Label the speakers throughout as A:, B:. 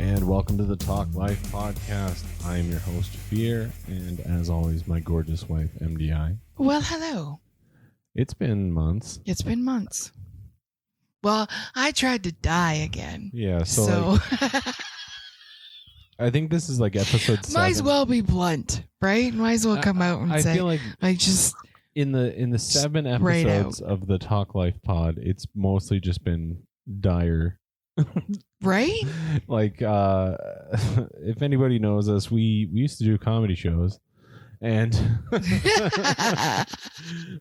A: and welcome to the Talk Life podcast. I am your host, Fear, and as always, my gorgeous wife, MDI.
B: Well, hello.
A: It's been months.
B: It's been months. Well, I tried to die again.
A: Yeah, so like, I think this is like episode 7.
B: Might as well be blunt, right? Might as well come out and
A: I
B: say,
A: feel like
B: just
A: in the 7 episodes of the Talk Life pod, it's mostly just been dire.
B: Right?
A: Like, if anybody knows us, we used to do comedy shows, and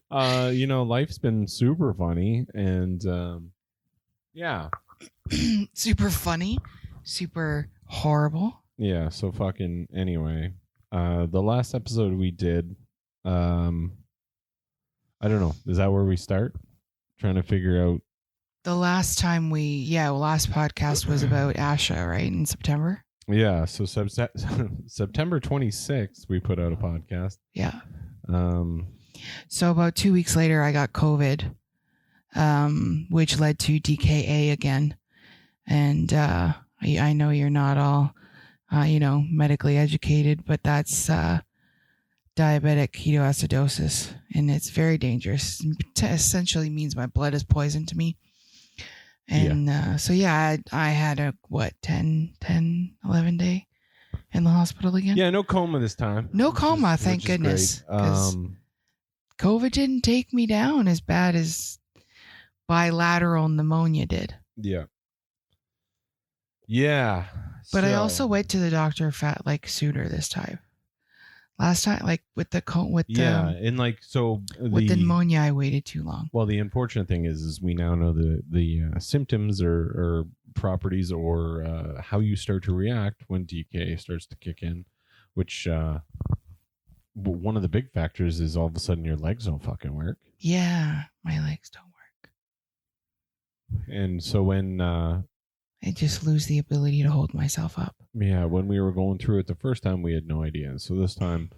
A: life's been super funny, and yeah,
B: super funny, super horrible.
A: Yeah. So fucking anyway, the last episode we did, I don't know. Is that where we start? Trying to figure out.
B: The last time last podcast was about Asha, right? In September?
A: Yeah. So September 26th, we put out a podcast.
B: Yeah. So about 2 weeks later, I got COVID, which led to DKA again. And I know you're not all, medically educated, but that's diabetic ketoacidosis. And it's very dangerous. It essentially means my blood is poisoned to me. And I had a 11 day in the hospital again.
A: Yeah, no coma this time.
B: No coma, thank goodness. COVID didn't take me down as bad as bilateral pneumonia did.
A: Yeah. Yeah.
B: But I also went to the doctor sooner this time. Last time, with the pneumonia, I waited too long.
A: Well, the unfortunate thing is we now know the symptoms or properties or how you start to react when DK starts to kick in, which one of the big factors is all of a sudden your legs don't fucking work.
B: Yeah, my legs don't work.
A: And so when
B: I just lose the ability to hold myself up.
A: Yeah, when we were going through it the first time, we had no idea. So this time,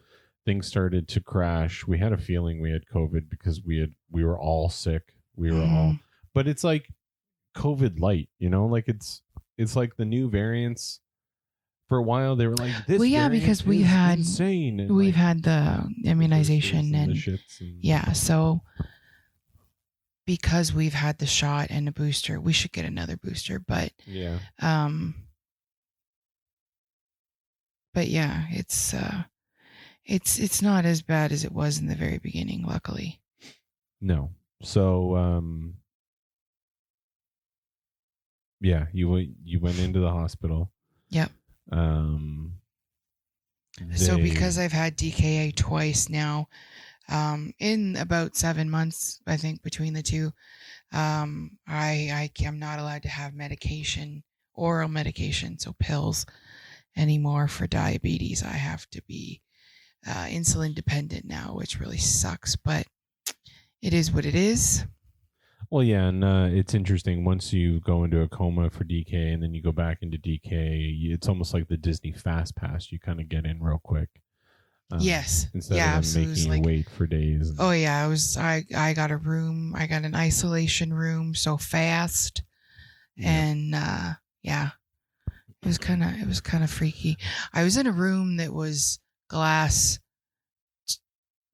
A: things started to crash. We had a feeling we had COVID because we were all sick. We were all, but it's like COVID light, like it's like the new variants. For a while, they were like, "This." Well, yeah, because we've had
B: the immunization and so. Because we've had the shot and a booster, we should get another booster. But
A: yeah,
B: it's not as bad as it was in the very beginning, luckily.
A: No. So you went into the hospital.
B: Yep. So because I've had DKA twice now. In about 7 months, I think between the two, I'm not allowed to have oral medication, so pills anymore for diabetes. I have to be insulin dependent now, which really sucks, but it is what it is.
A: Well, yeah, and it's interesting. Once you go into a coma for DK and then you go back into DK, it's almost like the Disney Fast Pass. You kind of get in real quick.
B: Yes.
A: Instead of making you wait for days.
B: Oh yeah, I got a room. I got an isolation room so fast, and it was kind of freaky. I was in a room that was glass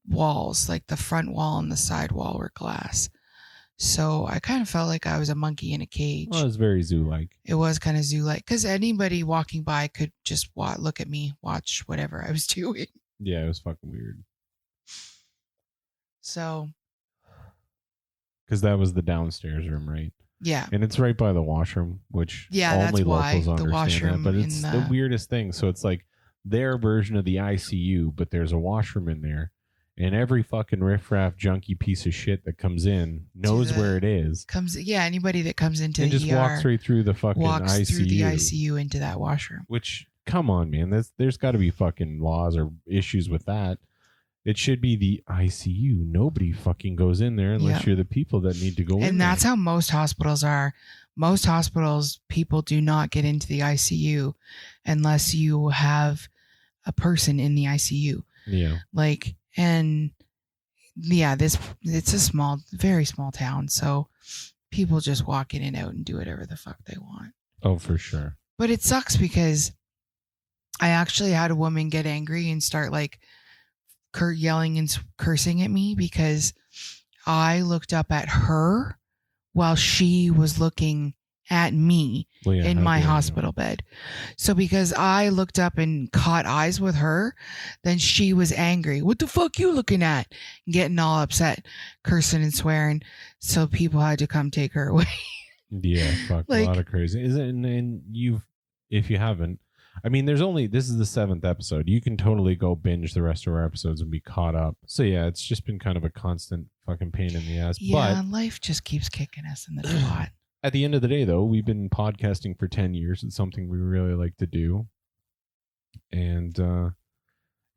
B: walls, like the front wall and the side wall were glass. So I kind of felt like I was a monkey in a cage.
A: Well, it was very zoo-like.
B: It was kind of zoo-like because anybody walking by could just look at me, watch whatever I was doing.
A: Yeah, it was fucking weird.
B: So.
A: Because that was the downstairs room, right?
B: Yeah.
A: And it's right by the washroom, which only locals understand that. But it's the weirdest thing. So it's like their version of the ICU, but there's a washroom in there. And every fucking riffraff junkie piece of shit that comes in knows where it is.
B: Anybody that comes into
A: and
B: the
A: just
B: ER
A: walks right through the fucking ICU.
B: Through the ICU into that washroom.
A: Which... Come on, man. There's got to be fucking laws or issues with that. It should be the ICU. Nobody fucking goes in there unless you're the people that need to go in.
B: And that's how most hospitals are. Most hospitals, people do not get into the ICU unless you have a person in the ICU.
A: Yeah.
B: It's a very small town. So people just walk in and out and do whatever the fuck they want.
A: Oh, for sure.
B: But it sucks because I actually had a woman get angry and start like yelling and cursing at me because I looked up at her while she was looking at me in my hospital bed. So because I looked up and caught eyes with her, then she was angry. What the fuck you looking at? Getting all upset, cursing and swearing. So people had to come take her away.
A: Yeah, fuck, like, a lot of crazy. And if you haven't, I mean, this is the 7th episode. You can totally go binge the rest of our episodes and be caught up. So yeah, it's just been kind of a constant fucking pain in the ass.
B: Yeah, but life just keeps kicking us in the twat.
A: At the end of the day, though, we've been podcasting for 10 years. It's something we really like to do. And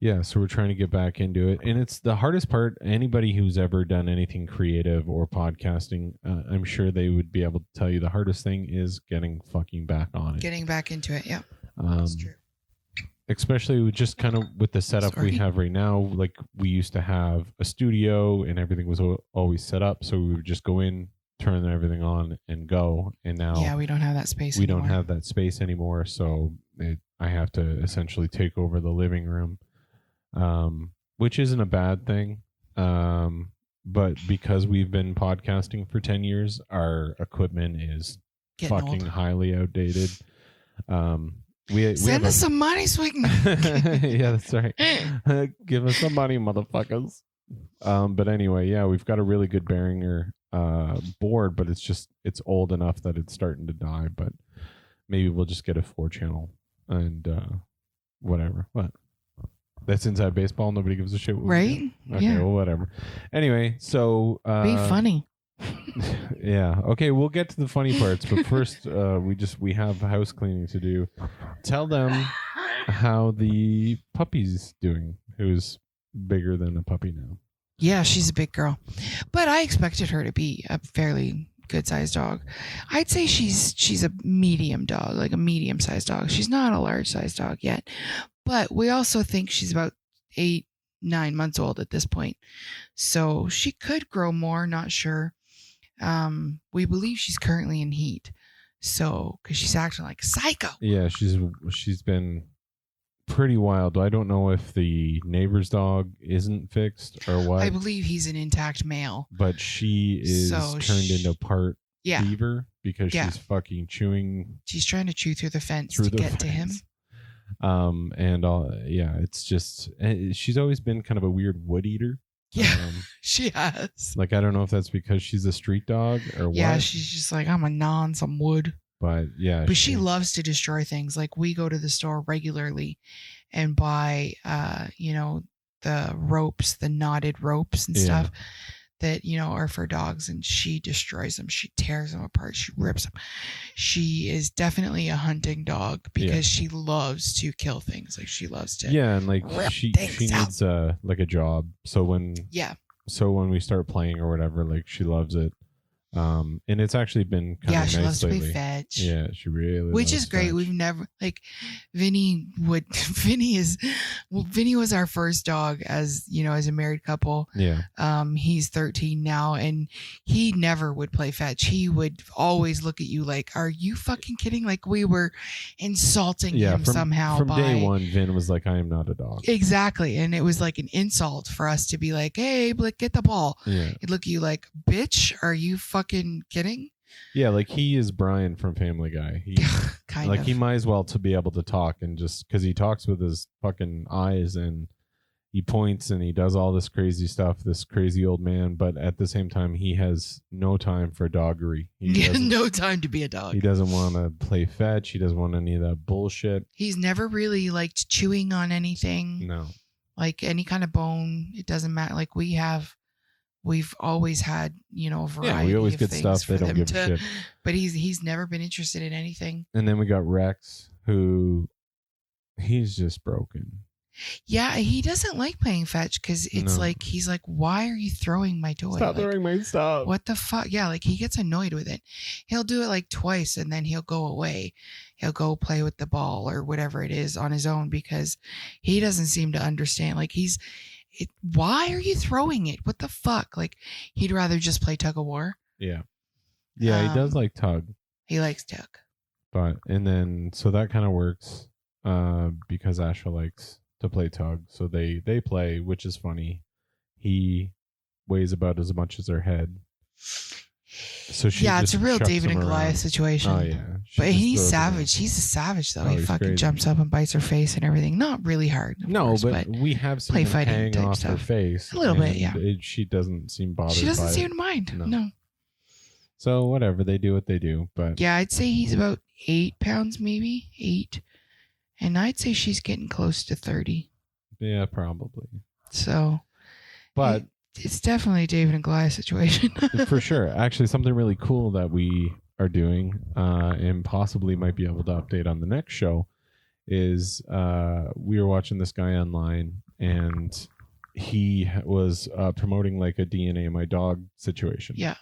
A: yeah, so we're trying to get back into it. And it's the hardest part. Anybody who's ever done anything creative or podcasting, I'm sure they would be able to tell you the hardest thing is getting fucking back on it.
B: Getting back into it, yeah. That's true.
A: Especially with just kind of with the setup we have right now. Like, we used to have a studio and everything was always set up. So we would just go in, turn everything on and go. And now
B: we don't have that space
A: anymore. Don't have that space anymore. So I have to essentially take over the living room, which isn't a bad thing. But because we've been podcasting for 10 years, our equipment is getting fucking old. Highly outdated. We
B: send us some money so we can
A: yeah, that's right. Give us some money, motherfuckers. But anyway, yeah, we've got a really good Behringer board, but it's old enough that it's starting to die. But maybe we'll just get a 4-channel and whatever. What? That's inside baseball. Nobody gives a shit.
B: Right?
A: Okay, yeah. Well, whatever. Anyway, so
B: be funny.
A: Yeah. Okay, we'll get to the funny parts, but first we have house cleaning to do. Tell them how the puppy's doing, who's bigger than a puppy now.
B: Yeah, she's a big girl. But I expected her to be a fairly good sized dog. I'd say she's a medium dog, like a medium sized dog. She's not a large sized dog yet. But we also think she's about 8-9 months old at this point. So she could grow more, not sure. We believe she's currently in heat. So, because she's acting like a psycho.
A: Yeah, she's been pretty wild. I don't know if the neighbor's dog isn't fixed or what.
B: I believe he's an intact male.
A: But she is turned into part beaver because she's fucking chewing.
B: She's trying to chew through the fence to get to him.
A: It's just, she's always been kind of a weird wood eater.
B: Yeah, she has.
A: Like, I don't know if that's because she's a street dog or what.
B: Yeah, she's just like, I'm gonna gnaw on some wood.
A: But yeah.
B: But she loves to destroy things. Like, we go to the store regularly and buy, the ropes, the knotted ropes and stuff that, are for dogs. And she destroys them. She tears them apart. She rips them. She is definitely a hunting dog because she loves to kill things. Like, she loves to.
A: Yeah. And like she needs like a job. So when we start playing or whatever, like, she loves it. And it's actually been kind of nice.
B: Yeah, she loves
A: lately.
B: to play fetch.
A: Yeah, she really
B: Which
A: loves
B: is great.
A: fetch.
B: We've never, like, Vinny was our first dog as a married couple.
A: Yeah.
B: He's 13 now and he never would play fetch. He would always look at you like, are you fucking kidding? Like, we were insulting him somehow.
A: From day one, Vin was like, I am not a dog.
B: Exactly. And it was like an insult for us to be like, hey, get the ball.
A: Yeah.
B: He'd look at you like, bitch, are you fucking kidding?
A: Yeah, like, he is Brian from Family Guy. He
B: kind of.
A: He might as well to be able to talk, and just because he talks with his fucking eyes and he points and he does all this crazy stuff, this crazy old man, but at the same time he has no time for doggery.
B: No time to be a dog.
A: He doesn't want to play fetch. He doesn't want any of that bullshit.
B: He's never really liked chewing on anything.
A: No.
B: Like, any kind of bone, it doesn't matter. Like, we've always had, a variety. Yeah,
A: we always
B: of
A: get
B: things
A: stuff. They don't give a shit.
B: But he's never been interested in anything.
A: And then we got Rex, who he's just broken.
B: Yeah, he doesn't like playing fetch because it's like, he's like, why are you throwing my toy?
A: Stop throwing my stuff.
B: What the fuck? Yeah, like, he gets annoyed with it. He'll do it like twice and then he'll go away. He'll go play with the ball or whatever it is on his own because he doesn't seem to understand. Like, why are you throwing it? What the fuck? Like, he'd rather just play tug of war.
A: Yeah. Yeah, he does like tug.
B: He likes tug.
A: But and then so that kind of works because Asha likes to play tug, so they play, which is funny. He weighs about as much as her head. So she
B: it's a real David and Goliath situation.
A: Oh yeah,
B: but he's savage. He's a savage though. He fucking crazy. Jumps up and bites her face and everything. Not really hard.
A: No, course, but we have seen him hang off her face
B: a little bit. Yeah,
A: she doesn't seem bothered.
B: She doesn't
A: by
B: seem to mind. No.
A: So whatever, they do what they do. But
B: yeah, I'd say he's about 8 pounds, maybe 8, and I'd say she's getting close to 30.
A: Yeah, probably.
B: So,
A: but.
B: It's definitely a David and Goliath situation.
A: For sure. Actually, something really cool that we are doing and possibly might be able to update on the next show is we were watching this guy online and he was promoting like a DNA My Dog situation.
B: Yeah.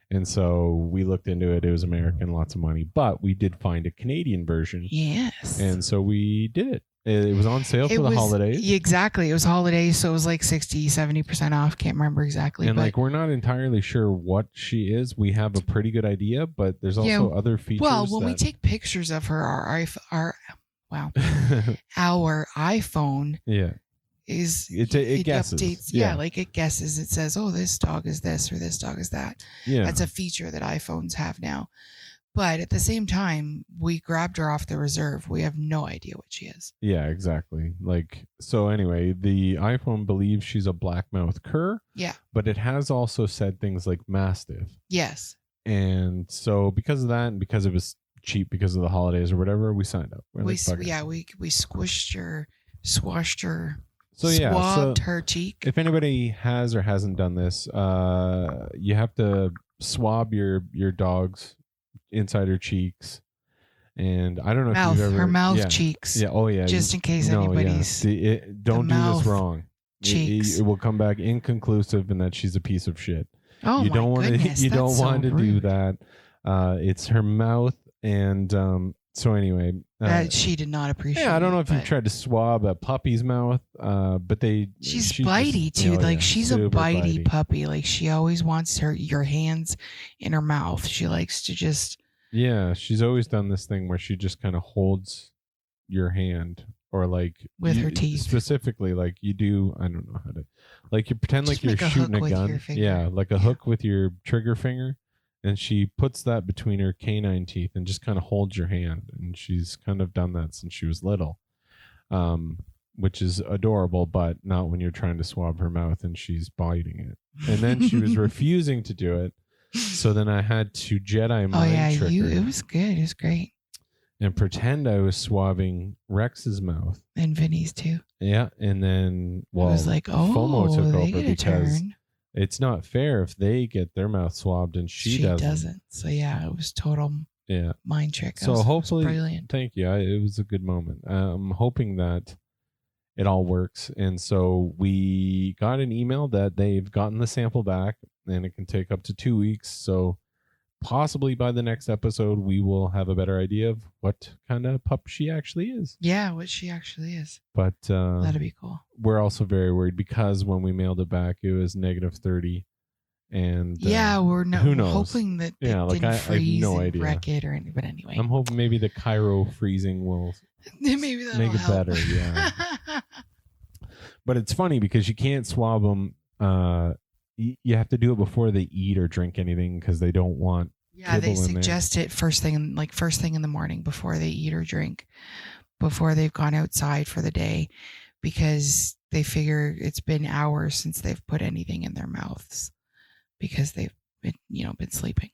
A: And so we looked into it. It was American, lots of money, but we did find a Canadian version.
B: Yes.
A: And so we did it. It was on sale for the holidays.
B: Exactly. It was holidays, so it was like 60, 70% off. Can't remember exactly.
A: And like we're not entirely sure what she is. We have a pretty good idea, but there's also other features.
B: Well, when we take pictures of her, our iPhone is it guesses. Updates, like it guesses. It says, oh, this dog is this or this dog is that. Yeah. That's a feature that iPhones have now. But at the same time, we grabbed her off the reserve. We have no idea what she is.
A: Yeah, exactly. Like, so anyway, the iPhone believes she's a blackmouth cur.
B: Yeah.
A: But it has also said things like mastiff.
B: Yes.
A: And so because of that and because it was cheap because of the holidays or whatever, we signed up.
B: We squashed her, swashed her.
A: So
B: swabbed her cheek.
A: If anybody has or hasn't done this, you have to swab your dog's inside her cheeks, and I don't know if you've ever
B: her mouth cheeks.
A: Yeah, oh yeah.
B: Just in case anybody's
A: don't do this wrong.
B: Cheeks.
A: It will come back inconclusive, and that she's a piece of shit.
B: Oh
A: you don't want
B: to.
A: You don't want to do that. It's her mouth, and so anyway,
B: she did not appreciate.
A: Yeah, I don't know if you've tried to swab a puppy's mouth, but she's
B: bitey too. She's a bitey puppy. Like she always wants your hands in her mouth. She likes to just.
A: Yeah, she's always done this thing where she just kind of holds your hand, or like
B: with her teeth.
A: Specifically, like you do. I don't know how to. Like you pretend like you're shooting a gun. Yeah, like a hook with your trigger finger. And she puts that between her canine teeth and just kind of holds your hand. And she's kind of done that since she was little, which is adorable, but not when you're trying to swab her mouth and she's biting it. And then she was refusing to do it. So then I had to Jedi mind trick her.
B: It was good. It was great.
A: And pretend I was swabbing Rex's mouth.
B: And Vinny's too.
A: Yeah. And then,
B: I was like,
A: FOMO took over because... It's not fair if they get their mouth swabbed and she doesn't.
B: So yeah, it was total mind trick.
A: So hopefully,
B: brilliant.
A: Thank you. It was a good moment. I'm hoping that it all works. And so we got an email that they've gotten the sample back and it can take up to 2 weeks. So possibly by the next episode, we will have a better idea of what kind of pup she actually is.
B: Yeah, what she actually is.
A: But
B: that'd be cool.
A: We're also very worried because when we mailed it back, it was -30. And
B: we're
A: who knows?
B: Hoping that it didn't freeze
A: I have no
B: and
A: idea.
B: wreck it or anything. But anyway,
A: I'm hoping maybe the Cairo freezing will
B: maybe that'll
A: make it
B: help.
A: better. Yeah. But it's funny because you can't swab them. You have to do it before they eat or drink anything because they don't want.
B: Yeah, they suggest it first thing in the morning before they eat or drink, before they've gone outside for the day, because they figure it's been hours since they've put anything in their mouths because they've been sleeping.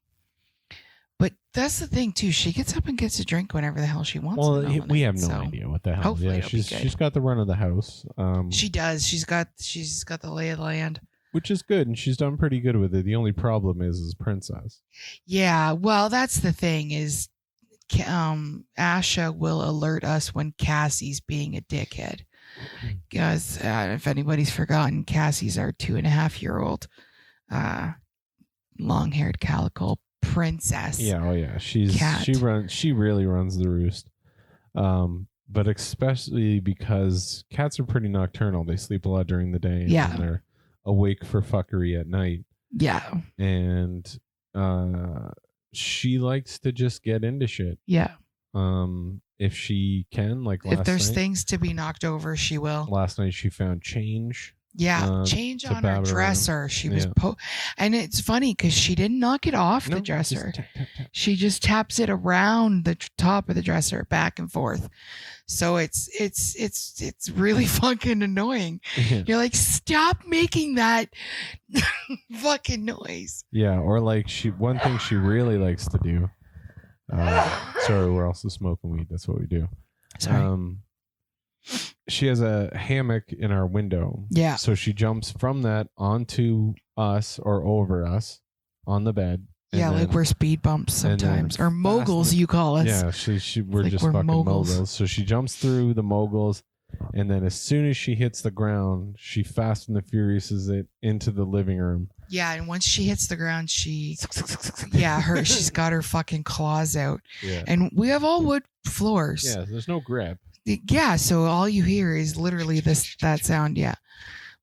B: But that's the thing too. She gets up and gets a drink whenever the hell she wants.
A: Well, we have no idea what the hell. Yeah, she's got the run of the house.
B: She does. She's got the lay of the land.
A: Which is good, and she's done pretty good with it. The only problem is Princess.
B: Yeah, well, that's the thing is, Asha will alert us when Cassie's being a dickhead. Because if anybody's forgotten, Cassie's our 2.5-year-old long-haired calico princess.
A: Yeah, oh yeah, she really runs the roost. But especially because cats are pretty nocturnal. They sleep a lot during the day.
B: Yeah.
A: And they're awake for fuckery at night.
B: Yeah.
A: And she likes to just get into shit.
B: Yeah.
A: if she can. Like
B: if there's
A: night,
B: things to be knocked over, she will.
A: Last night she found change.
B: Change on her dresser. She was and it's funny because she didn't knock it off the dresser.
A: Tap, tap, tap.
B: She just taps it around the top of the dresser back and forth. So it's really fucking annoying.
A: Yeah.
B: You're like, stop making that fucking noise.
A: Yeah, or like one thing she really likes to do. Sorry, we're also smoking weed. That's what we do.
B: Sorry.
A: She has a hammock in our window.
B: Yeah.
A: So she jumps from that onto us or over us on the bed.
B: Yeah, like we're speed bumps sometimes. Or moguls, you call us.
A: Yeah, we're just fucking moguls. So she jumps through the moguls, and then as soon as she hits the ground, she Fast and the Furiouses it into the living room. Yeah,
B: and once she hits the ground, she's got her fucking claws out.
A: Yeah.
B: And we have all wood floors.
A: Yeah, there's no grip.
B: Yeah, so all you hear is literally that sound, yeah.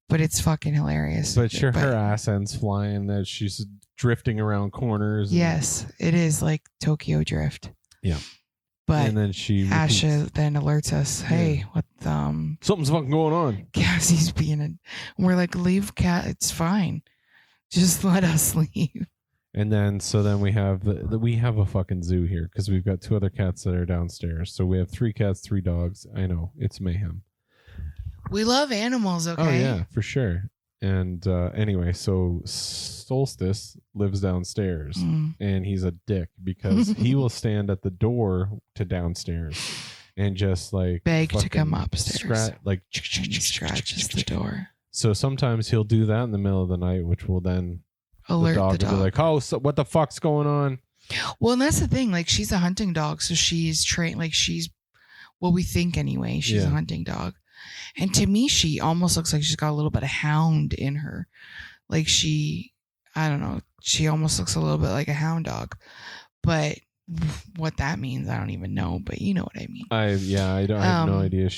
B: But it's fucking hilarious.
A: But her ass ends flying, that she's drifting around corners.
B: Yes, it is like Tokyo Drift.
A: Yeah.
B: But
A: and then
B: Asha then alerts us, hey, what
A: something's fucking going on.
B: Cassie's being we're like, leave Cat, it's fine. Just let us leave.
A: And then we have we have a fucking zoo here because we've got 2 other cats that are downstairs. So we have 3 cats, 3 dogs. I know, it's mayhem.
B: We love animals, okay?
A: Oh yeah, for sure. And anyway, so Solstice lives downstairs, and he's a dick because he will stand at the door to downstairs and just like
B: beg to come upstairs.
A: Scratches
B: the door.
A: So sometimes he'll do that in the middle of the night, which will then
B: alert the dog.
A: Will be like, oh, so what the fuck's going on?
B: Well, and that's the thing. Like, she's a hunting dog, so she's trained. Like, she's what we think anyway. She's a hunting dog. And to me, she almost looks like she's got a little bit of hound in her. Like I don't know. She almost looks a little bit like a hound dog. But what that means, I don't even know. But you know what I mean. I have no idea.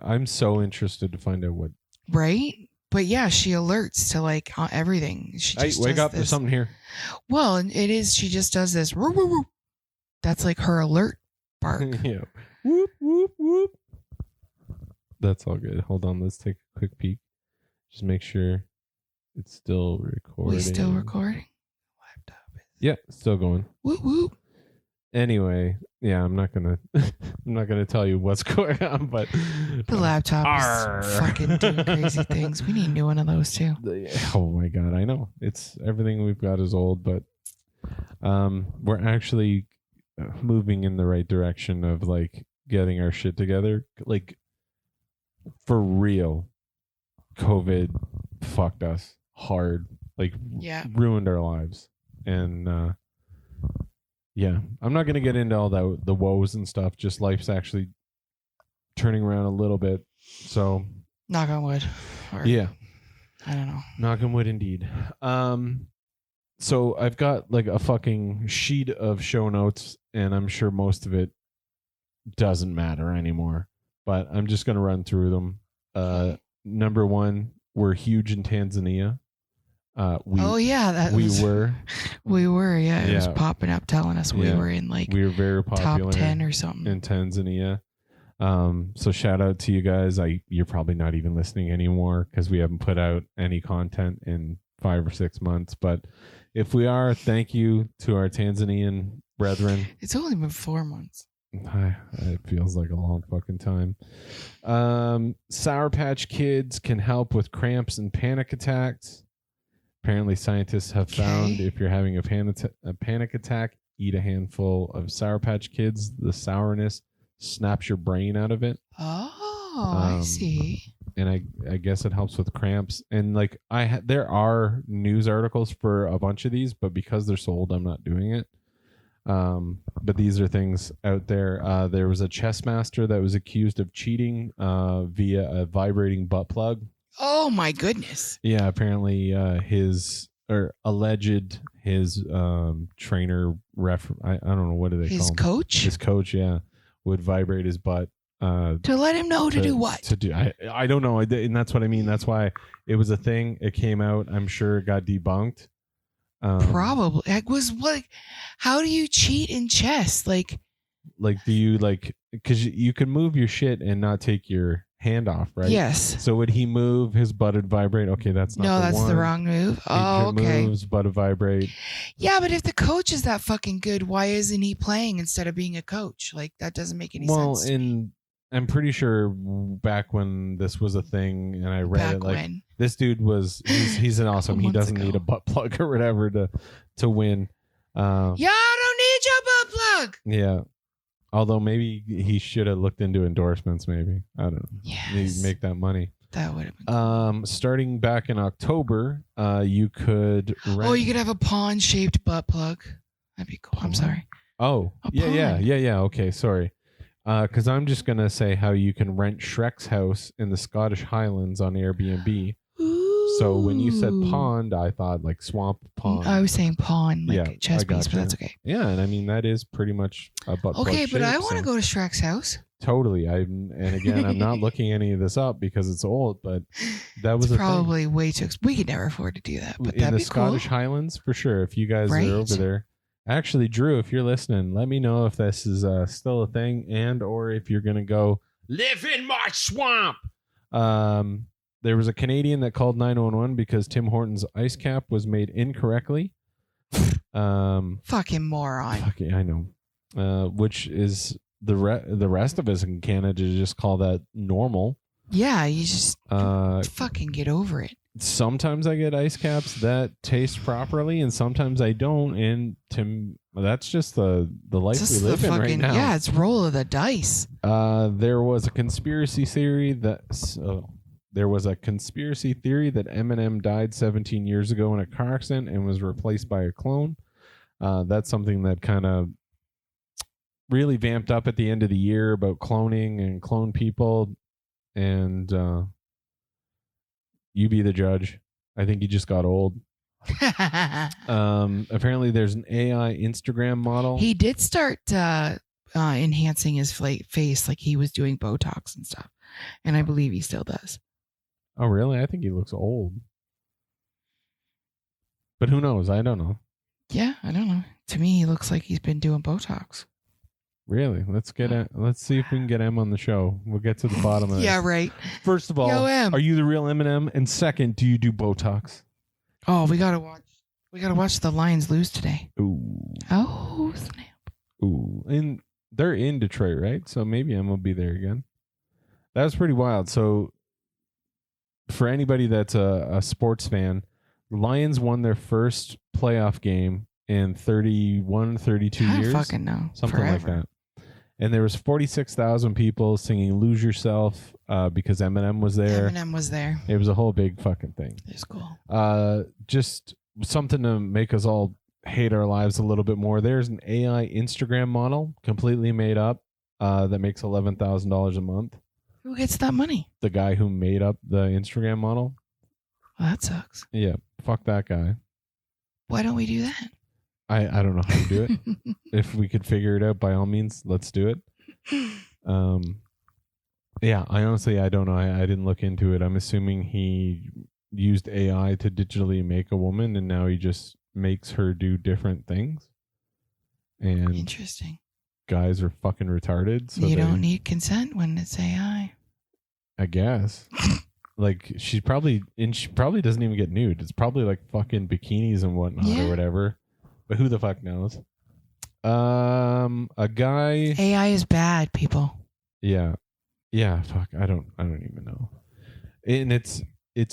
B: I'm so interested to find out what.
A: Right?
B: But yeah, she alerts to like everything. She just
A: wake up! There's something here.
B: Well, it is. She just does this. Woo, woo, woo. That's like her alert bark.
A: Yeah. Whoop whoop whoop. That's all good. Hold on. Let's take a quick peek. Just make sure it's still recording.
B: We still recording?
A: Laptop. Yeah, still going.
B: Whoop whoop.
A: Anyway, yeah, I'm not gonna tell you what's going on, but
B: the laptop is fucking doing crazy things. We need new one of those too.
A: Oh my god, I know. It's everything we've got is old, but we're actually moving in the right direction of like getting our shit together. Like for real, COVID fucked us hard. Like ruined our lives, and yeah, I'm not going to get into all the woes and stuff. Just life's actually turning around a little bit. So,
B: knock on wood.
A: Yeah.
B: I don't know.
A: Knock on wood indeed. So I've got like a fucking sheet of show notes, and I'm sure most of it doesn't matter anymore. But I'm just going to run through them. Number 1, we're huge in Tanzania. We were.
B: Yeah, it was popping up telling us we were in like
A: we were very popular
B: top 10 or something
A: in Tanzania. So shout out to you guys. You're probably not even listening anymore because we haven't put out any content in 5 or 6 months. But if we are, thank you to our Tanzanian brethren.
B: It's only been 4 months.
A: It feels like a long fucking time. Sour Patch Kids can help with cramps and panic attacks. Apparently, scientists have found if you're having a panic attack, eat a handful of Sour Patch Kids. The sourness snaps your brain out of it.
B: Oh, I see.
A: And I guess it helps with cramps. And like there are news articles for a bunch of these, but because they're sold, I'm not doing it. But these are things out there. There was a chess master that was accused of cheating via a vibrating butt plug.
B: Oh my goodness.
A: Yeah, apparently his trainer I don't know, what do they call him?
B: His coach?
A: His coach, yeah, would vibrate his butt
B: to let him know to do what?
A: To do I don't know, and that's what I mean. That's why it was a thing. It came out. I'm sure it got debunked.
B: Probably. It was like, how do you cheat in chess? Like,
A: Like, do you like, because you can move your shit and not take your hand off, right?
B: Yes.
A: So would he move? His butt would vibrate. Okay, that's not
B: No, that's the wrong move. Oh, okay.
A: Moves, butt would vibrate.
B: Yeah, but if the coach is that fucking good, why isn't he playing instead of being a coach? Like, that doesn't make any sense.
A: Well, and I'm pretty sure back when this was a thing, and I read it, like this dude was he's an awesome. He doesn't need a butt plug or whatever to win.
B: Yeah, I don't need your butt plug.
A: Yeah. Although maybe he should have looked into endorsements. Maybe I don't know.
B: Yes.
A: Maybe make that money.
B: That would have been cool.
A: Starting back in October, you could rent...
B: Oh, you could have a pawn-shaped butt plug. That'd be cool. I'm sorry.
A: Oh, yeah. Okay, sorry. Because I'm just gonna say how you can rent Shrek's house in the Scottish Highlands on Airbnb.
B: Ooh.
A: So when you said pond, I thought like swamp pond.
B: I was saying pawn, like chess piece, but that's okay.
A: Yeah, and I mean that is pretty much a butt plug.
B: Okay, but I want to go to Shrek's house.
A: Totally. And again, I'm not looking any of this up because it's old, but that was
B: probably way too. We could never afford to do that, but
A: in the Scottish Highlands for sure. If you guys are over there, actually, Drew, if you're listening, let me know if this is still a thing, and or if you're gonna go live in my swamp. There was a Canadian that called 911 because Tim Hortons ice cap was made incorrectly.
B: Fucking moron.
A: I know. Which is the rest of us in Canada just call that normal.
B: Yeah, you just fucking get over it.
A: Sometimes I get ice caps that taste properly, and sometimes I don't. And that's just the life we live in right now.
B: Yeah, it's roll of the dice.
A: There was a conspiracy theory that Eminem died 17 years ago in a car accident and was replaced by a clone. That's something that kind of really vamped up at the end of the year about cloning and clone people. And you be the judge. I think he just got old. Apparently there's an AI Instagram model.
B: He did start enhancing his face, like he was doing Botox and stuff. And I believe he still does.
A: Oh, really? I think he looks old. But who knows? I don't know.
B: Yeah, I don't know. To me, he looks like he's been doing Botox.
A: Really? Let's see if we can get M on the show. We'll get to the bottom of it.
B: Yeah, right.
A: First of all, are you the real Eminem? And second, do you do Botox?
B: Oh, we gotta watch the Lions lose today.
A: Ooh.
B: Oh, snap.
A: Ooh. And they're in Detroit, right? So maybe M will be there again. That was pretty wild. So for anybody that's a sports fan, the Lions won their first playoff game in 32 years.
B: Fucking know.
A: Something
B: Forever.
A: like that. And there was 46,000 people singing Lose Yourself because Eminem was there. It was a whole big fucking thing.
B: It's cool.
A: Just something to make us all hate our lives a little bit more. There's an AI Instagram model completely made up that makes $11,000 a month.
B: Who gets that money?
A: The guy who made up the Instagram model.
B: Well, that sucks.
A: Yeah, fuck that guy.
B: Why don't we do that?
A: I don't know how to do it. If we could figure it out, by all means, let's do it. Yeah, I don't know. I didn't look into it. I'm assuming he used AI to digitally make a woman, and now he just makes her do different things. And
B: interesting.
A: Guys are fucking retarded. So
B: you don't need consent when it's AI.
A: I guess. Like she probably doesn't even get nude. It's probably like fucking bikinis and whatnot or whatever. But who the fuck knows? A guy.
B: AI is bad, people.
A: Yeah. Fuck. I don't even know. And it's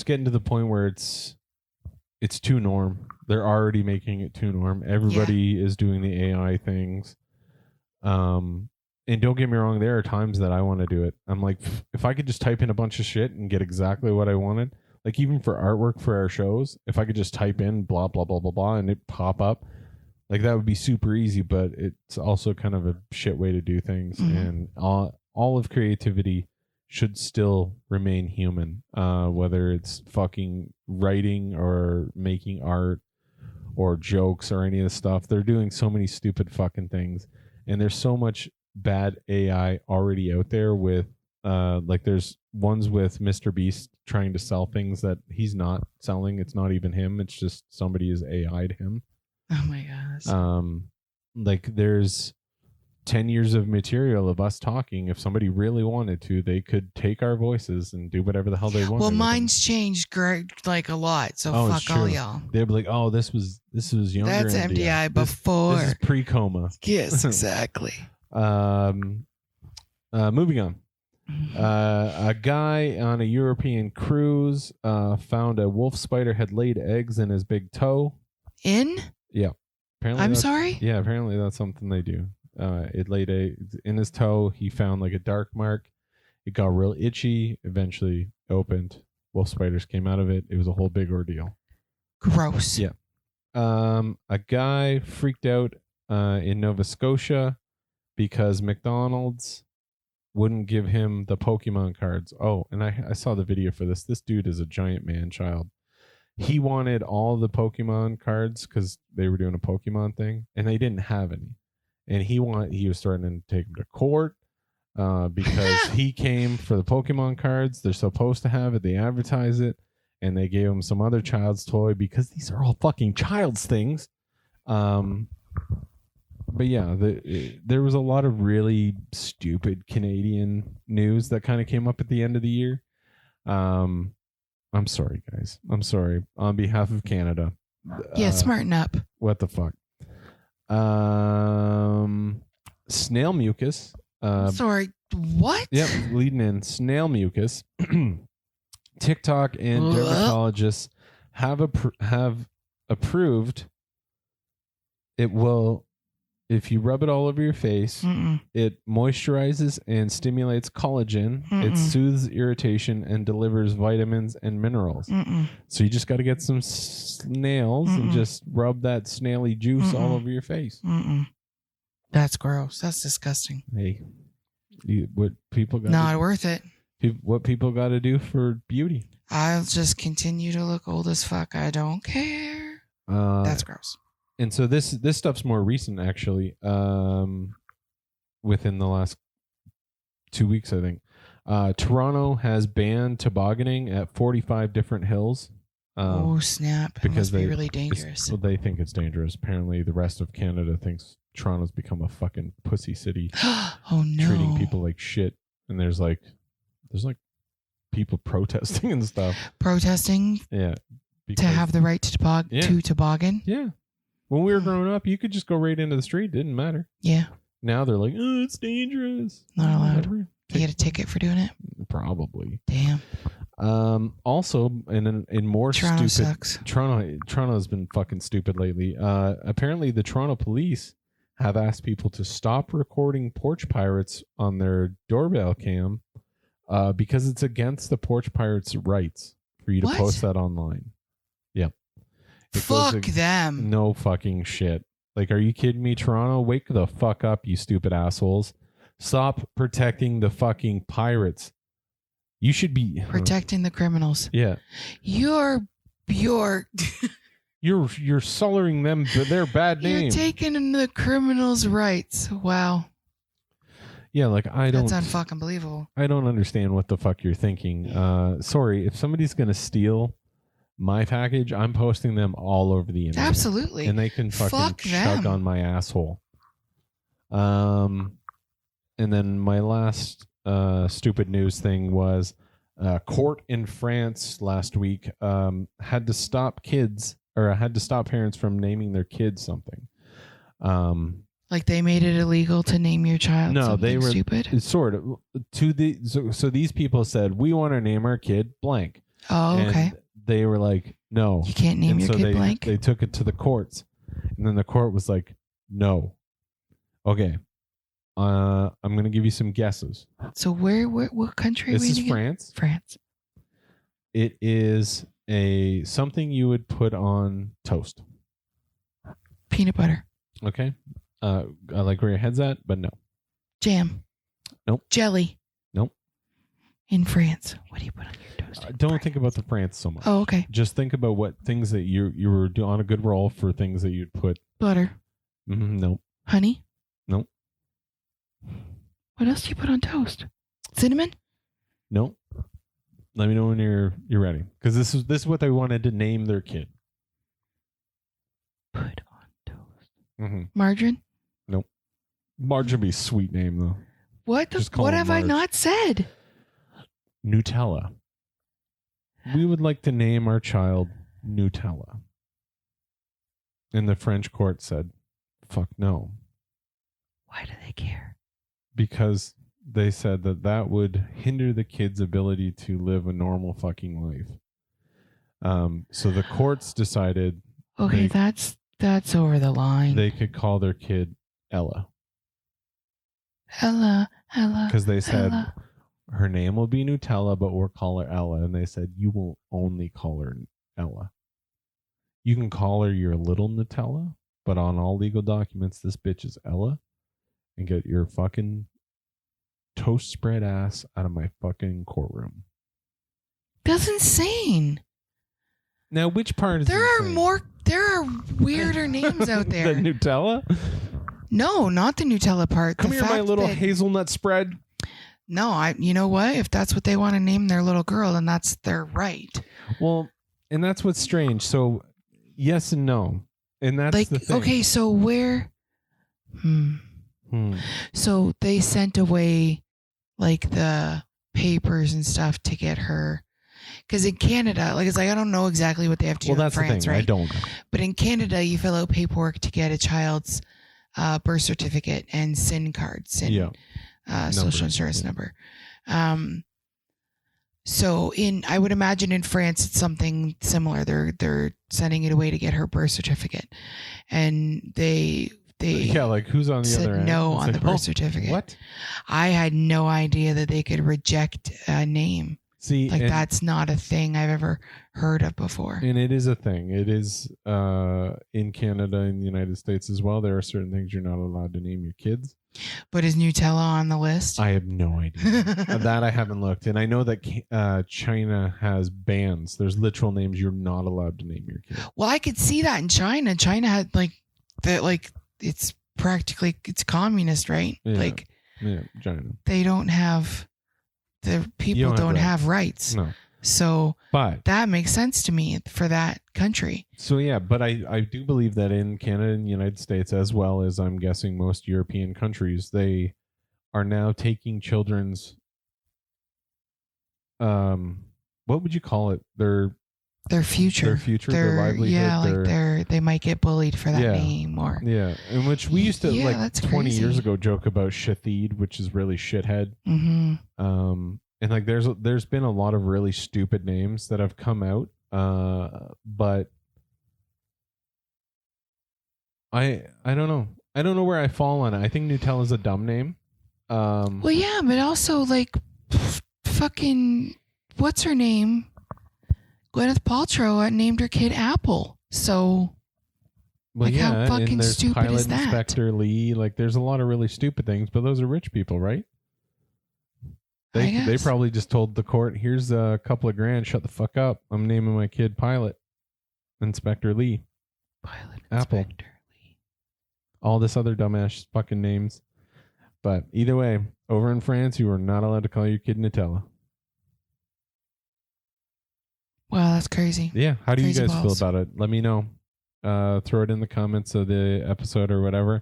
A: getting to the point where it's too norm. They're already making it too norm. Everybody is doing the AI things. And don't get me wrong, there are times that I want to do it. I'm like, if I could just type in a bunch of shit and get exactly what I wanted, like even for artwork for our shows, if I could just type in blah, blah, blah, blah, blah, and it pop up, like that would be super easy, but it's also kind of a shit way to do things. Mm-hmm. And all of creativity should still remain human, whether it's fucking writing or making art or jokes or any of the stuff. They're doing so many stupid fucking things. And there's so much bad AI already out there with like there's ones with Mr. Beast trying to sell things that he's not selling. It's not even him. It's just somebody has AI'd him.
B: Oh my gosh.
A: Like there's 10 years of material of us talking. If somebody really wanted to, they could take our voices and do whatever the hell they want.
B: Well, mine's changed like a lot, so fuck all y'all.
A: They'd be like, oh, this was younger.
B: That's MDI before.
A: This is pre-coma.
B: Yes, exactly.
A: Moving on. A guy on a European cruise found a wolf spider had laid eggs in his big toe. Yeah. Apparently
B: I'm sorry?
A: Yeah, apparently that's something they do. It laid eggs in his toe. He found like a dark mark. It got real itchy. Eventually opened. Wolf spiders came out of it. It was a whole big ordeal.
B: Gross.
A: Yeah. A guy freaked out in Nova Scotia because McDonald's wouldn't give him the Pokemon cards. Oh, and I saw the video for this. This dude is a giant man-child. He wanted all the Pokemon cards because they were doing a Pokemon thing, and they didn't have any. And he was starting to take him to court because he came for the Pokemon cards. They're supposed to have it. They advertise it, and they gave him some other child's toy because these are all fucking child's things. But yeah, there was a lot of really stupid Canadian news that kind of came up at the end of the year. I'm sorry, guys. I'm sorry. On behalf of Canada.
B: Yeah, smarten up.
A: What the fuck? Snail mucus.
B: Sorry, what?
A: Yep, leading in. Snail mucus. TikTok and dermatologists have approved it will, if you rub it all over your face, it moisturizes and stimulates collagen. It soothes irritation and delivers vitamins and minerals. So you just got to get some snails and just rub that snaily juice all over your face.
B: That's gross. That's disgusting.
A: Hey, what people got?
B: Not worth it.
A: What people got to do for beauty?
B: I'll just continue to look old as fuck. I don't care. That's gross.
A: And so this stuff's more recent, actually. Within the last 2 weeks, I think. Toronto has banned tobogganing at 45 different hills.
B: Oh, snap. It must be really dangerous.
A: They think it's dangerous. Apparently, the rest of Canada thinks Toronto's become a fucking pussy city.
B: Oh, no.
A: Treating people like shit. And there's like people protesting and stuff.
B: Protesting?
A: Yeah.
B: To have the right to toboggan?
A: Yeah. When we were growing up, you could just go right into the street. Didn't matter.
B: Yeah.
A: Now they're like, oh, it's dangerous.
B: Not allowed. You get a ticket for doing it?
A: Probably.
B: Damn.
A: Also, in more
B: Toronto
A: stupid...
B: sucks.
A: Toronto's been fucking stupid lately. Apparently, the Toronto police have asked people to stop recording Porch Pirates on their doorbell cam because it's against the Porch Pirates' rights for you to post that online. Yep.
B: Fuck them.
A: No fucking shit. Like, are you kidding me, Toronto? Wake the fuck up, you stupid assholes. Stop protecting the fucking pirates. You should be
B: protecting the criminals.
A: Yeah.
B: You're
A: sullying them their bad name.
B: You're taking the criminals' rights. Wow.
A: Yeah, like
B: That's unfucking believable.
A: I don't understand what the fuck you're thinking. Sorry, if somebody's gonna steal my package, I'm posting them all over the internet.
B: Absolutely.
A: And they can fucking chug on my asshole. And then my last stupid news thing was court in France last week had to stop parents from naming their kids something.
B: Like they made it illegal to name your child something they were stupid?
A: Sort of. So these people said, we want to name our kid blank.
B: Oh, okay.
A: And they were like, no.
B: You can't name your kid blank?
A: They took it to the courts. And then the court was like, no. Okay. I'm going to give you some guesses.
B: So what country?
A: This is France.
B: France.
A: It is something you would put on toast.
B: Peanut butter.
A: Okay. I like where your head's at, but no.
B: Jam.
A: Nope.
B: Jelly.
A: Nope.
B: In France, what do you put on your toast?
A: Don't think about the France so much.
B: Oh, okay.
A: Just think about what things that you were on a good roll for things that you'd put.
B: Butter.
A: Nope.
B: Honey.
A: Nope.
B: What else do you put on toast? Cinnamon?
A: Nope. Let me know when you're ready, because this is what they wanted to name their kid.
B: Put on toast. Margarine?
A: Nope. Marge would be a sweet name, though.
B: What have I not said?
A: Nutella. We would like to name our child Nutella. And the French court said, fuck no.
B: Why do they care?
A: Because they said that would hinder the kid's ability to live a normal fucking life. So the courts decided...
B: Okay, that's over the line.
A: They could call their kid Ella.
B: Ella.
A: Because they said
B: Ella.
A: Her name will be Nutella, but we'll call her Ella. And they said, you will only call her Ella. You can call her your little Nutella, but on all legal documents, this bitch is Ella. And get your fucking toast spread ass out of my fucking courtroom.
B: That's insane.
A: Now, which part is
B: There
A: insane?
B: There are weirder names out there.
A: The Nutella?
B: No, not the Nutella part.
A: Come here, my little hazelnut spread.
B: No, you know what? If that's what they want to name their little girl, then that's their right.
A: Well, and that's what's strange. So, yes and no. And that's
B: like,
A: the thing.
B: Okay, so where... So they sent away like the papers and stuff to get her... Because in Canada, like it's like I don't know exactly what they have to do in France, right?
A: I don't know.
B: But in Canada, you fill out paperwork to get a child's birth certificate and SIN cards and social insurance number. So I would imagine in France it's something similar. They're sending it away to get her birth certificate, and they
A: like who's on the other end?
B: No on the birth certificate.
A: What?
B: I had no idea that they could reject a name.
A: See,
B: like that's not a thing I've ever heard of before.
A: And it is a thing. It is in Canada and the United States as well. There are certain things you're not allowed to name your kids.
B: But is Nutella on the list?
A: I have no idea. That I haven't looked. And I know that China has bans. There's literal names you're not allowed to name your kid.
B: Well, I could see that in China. China had it's practically, it's communist, right?
A: Yeah, China.
B: They don't have... The people don't have rights.
A: No.
B: So
A: but
B: that makes sense to me for that country.
A: So yeah, but I do believe that in Canada and the United States, as well as I'm guessing most European countries, they are now taking children's what would you call it? Their future, their livelihood.
B: They might get bullied for that name or
A: in which we used to 20
B: crazy.
A: years ago joke about shithid, which is really shithead.
B: Mm-hmm.
A: And like there's been a lot of really stupid names that have come out, but I don't know where I fall on it. I think Nutella's a dumb name.
B: Well, yeah, but also like fucking what's her name? Gwyneth Paltrow named her kid Apple. So, how fucking stupid
A: Pilot
B: is that?
A: Inspector Lee. Like, there's a lot of really stupid things, but those are rich people, right? They probably just told the court, "Here's a couple of grand. Shut the fuck up. I'm naming my kid Pilot Inspector Lee."
B: Pilot
A: Apple.
B: Inspector Lee.
A: All this other dumbass fucking names. But either way, over in France, you are not allowed to call your kid Nutella.
B: Wow, that's crazy.
A: Yeah. How do
B: crazy
A: you guys
B: balls.
A: feel about it? Let me know. Throw it in the comments of the episode or whatever.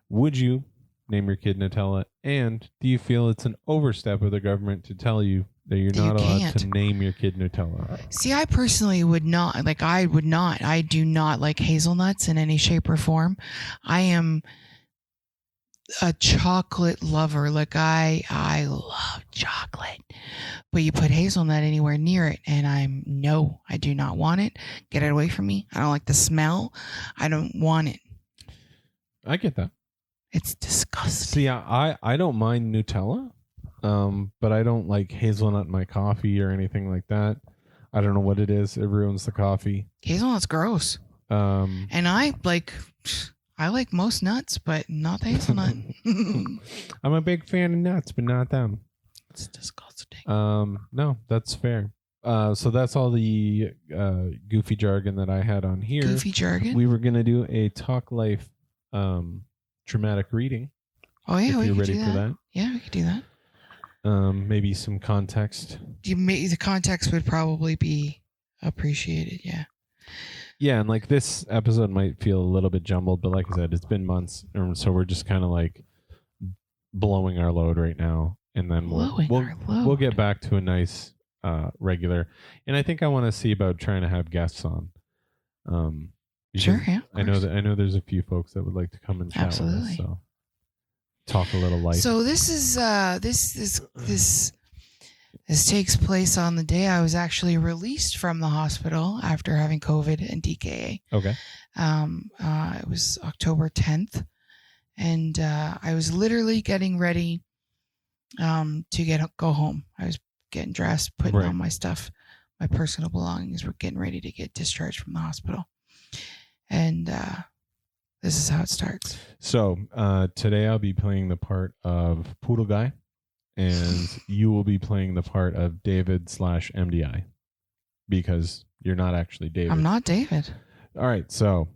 A: Would you name your kid Nutella? And do you feel it's an overstep of the government to tell you that you're not allowed to name your kid Nutella?
B: See, I personally would not. I do not like hazelnuts in any shape or form. I am a chocolate lover. Like I love chocolate. But you put hazelnut anywhere near it and I do not want it. Get it away from me. I don't like the smell. I don't want it.
A: I get that.
B: It's disgusting.
A: See, I don't mind Nutella, but I don't like hazelnut in my coffee or anything like that. I don't know what it is. It ruins the coffee.
B: Hazelnut's gross. And I like most nuts, but not the hazelnut.
A: I'm a big fan of nuts, but not them.
B: It's disgusting.
A: No, that's fair. So that's all the goofy jargon that I had on here.
B: Goofy jargon?
A: We were going to do a Talk Life dramatic reading.
B: Oh, yeah.
A: If you're ready for that.
B: Yeah, we could do that.
A: Maybe some context.
B: The context would probably be appreciated, yeah.
A: Yeah, and like this episode might feel a little bit jumbled, but like I said, it's been months, so we're just kind of like blowing our load right now, and then we'll get back to a nice regular. And I think I want to see about trying to have guests on.
B: Sure, yeah.
A: I know there's a few folks that would like to come and chat with us. So talk a little life.
B: So this is this takes place on the day I was actually released from the hospital after having COVID and DKA.
A: Okay.
B: It was October 10th, and I was literally getting ready to go home. I was getting dressed, putting on my stuff, my personal belongings. We're getting ready to get discharged from the hospital, and this is how it starts.
A: So today I'll be playing the part of Poodle Guy, and you will be playing the part of David/MDI, because you're not actually David.
B: I'm not David.
A: All right, so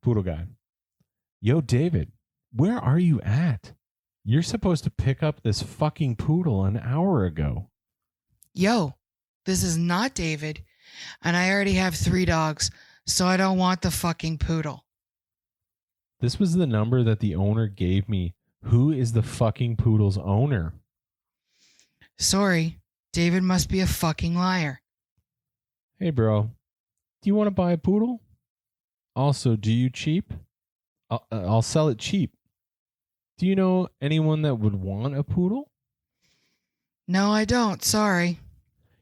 A: Poodle Guy. Yo, David, where are you at? You're supposed to pick up this fucking poodle an hour ago.
B: Yo, this is not David, and I already have 3 dogs, so I don't want the fucking poodle.
A: This was the number that the owner gave me. Who is the fucking poodle's owner?
B: Sorry, David must be a fucking liar.
A: Hey, bro, do you want to buy a poodle? Also, do you cheap? I'll sell it cheap. Do you know anyone that would want a poodle?
B: No, I don't. Sorry.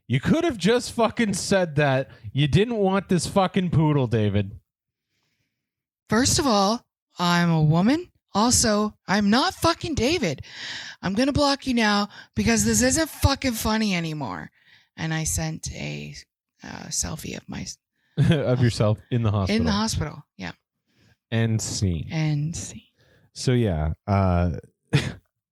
A: You could have just fucking said that. You didn't want this fucking poodle, David.
B: First of all, I'm a woman. Also, I'm not fucking David. I'm going to block you now because this isn't fucking funny anymore. And I sent a selfie of my...
A: of yourself in the hospital.
B: In the hospital, yeah.
A: And scene.
B: And scene.
A: So, yeah.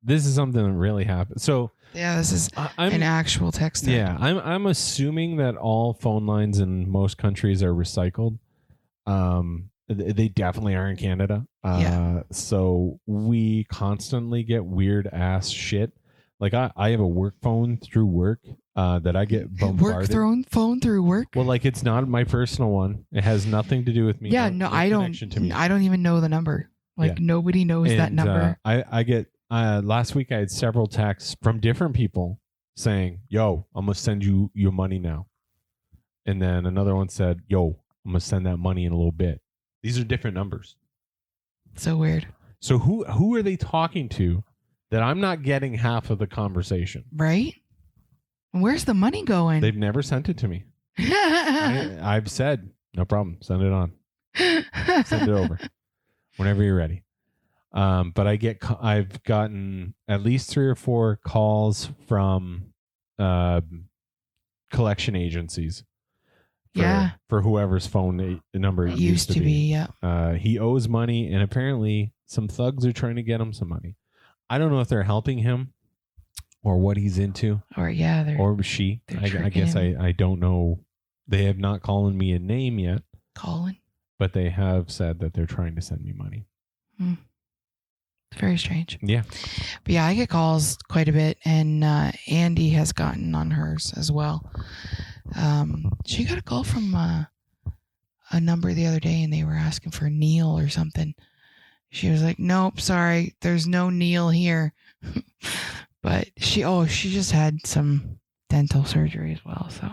A: This is something that really happened. So...
B: Yeah, this is an actual text.
A: Yeah, I'm assuming that all phone lines in most countries are recycled. They definitely are in Canada. So we constantly get weird ass shit. Like I have a work phone through work that I get bombarded.
B: Work phone through work?
A: Well, like it's not my personal one. It has nothing to do with me.
B: Yeah, no, I don't. I don't even know the number. Like nobody knows that number.
A: I get. Last week I had several texts from different people saying, "Yo, I'm gonna send you your money now," and then another one said, "Yo, I'm gonna send that money in a little bit." These are different numbers.
B: So weird.
A: So who are they talking to that I'm not getting half of the conversation?
B: Right? Where's the money going?
A: They've never sent it to me. I've said, no problem, send it on. Send it over whenever you're ready. But I've gotten at least 3 or 4 calls from collection agencies. For whoever's phone number it used to be. Yeah. He owes money, and apparently some thugs are trying to get him some money. I don't know if they're helping him or what he's into.
B: Or
A: she. I guess I don't know. They have not called me a name yet.
B: Colin.
A: But they have said that they're trying to send me money.
B: It's very strange.
A: Yeah.
B: But yeah, I get calls quite a bit, and Andy has gotten on hers as well. She got a call from a number the other day, and they were asking for Neil or something. She was like, "Nope, sorry, there's no Neil here." But she just had some dental surgery as well, so